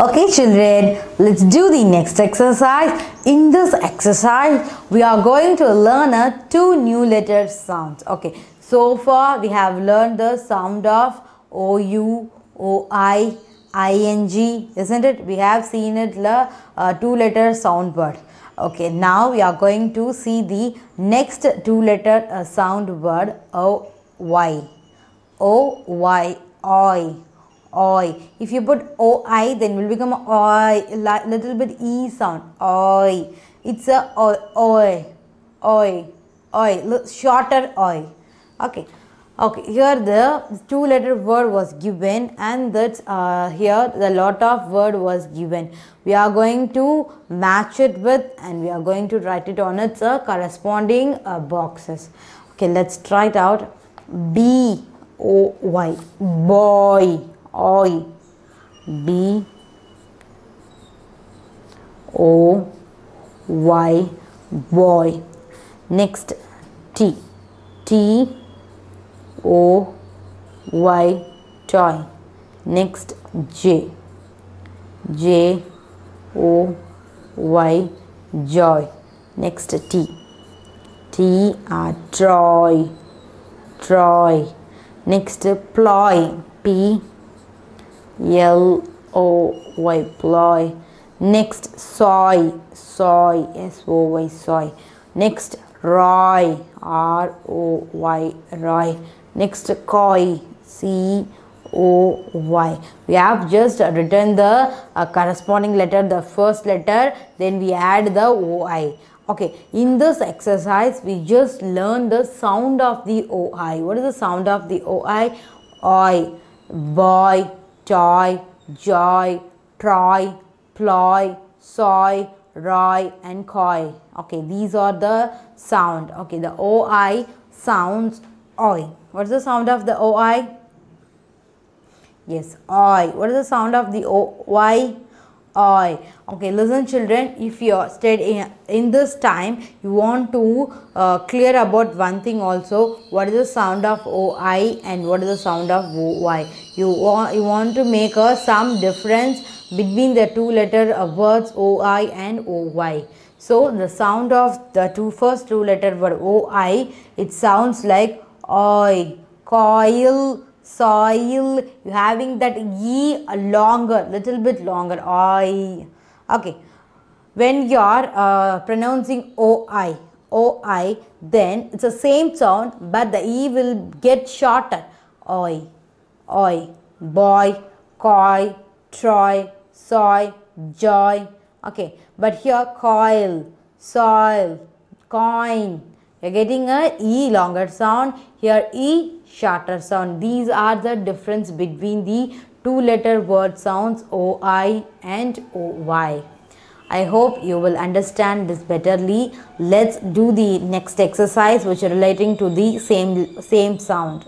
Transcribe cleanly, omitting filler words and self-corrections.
Okay children, let's do the next exercise. In this exercise, we are going to learn two new letter sounds. Okay, so far we have learned the sound of OU, OI, ING, isn't it? We have seen it two letter sound word. Okay, now we are going to see the next two letter sound word OY. OY, OI. Oi. If you put OI, then will become oi, little bit E sound. Oi. It's a oi, oi, oi, oi, shorter oi. Okay. Okay. Here the two-letter word was given, and that's here the lot of word was given. We are going to match it with, and we are going to write it on its corresponding boxes. Okay. Let's try it out. B-O-Y. Boy. Oi. B O Y, boy. Next T. T O Y, toy. Next J. J O Y, joy. Next T. T Troy. Troy. Next ploy. P L-O-Y, ploy. Next soy. Soy. S-O-Y, soy. Next roy. R-O-Y, roy. Next coy. C-O-Y. We have just written the corresponding letter, the first letter, then we add the O-I. Okay, in this exercise we just learn the sound of the O-I. What is the sound of the O-I? Oi, boy, toy, joy, troy, ploy, soy, roy and coy. Okay, these are the sound. Okay, the OI sounds oi. What is the sound of the OI? Yes, oi. What is the sound of the OY? Oi. Okay, listen children, if you are studying in this time, you want to clear about one thing also. What is the sound of OI and what is the sound of OY? You want to make some difference between the two letter words OI and OY. So the sound of the first two letter word OI, it sounds like oi, coil, soil. You having that E longer, little bit longer. Oi. Okay. When you are pronouncing OI, OI, then it's the same sound, but the E will get shorter. Oi, oi, boy, coy, troy, soy, joy. Okay, but here coil, soil, coin. You're getting a E longer sound. Here E shorter sound. These are the difference between the two letter word sounds OI and OY. I hope you will understand this betterly. Let's do the next exercise which is relating to the same sound.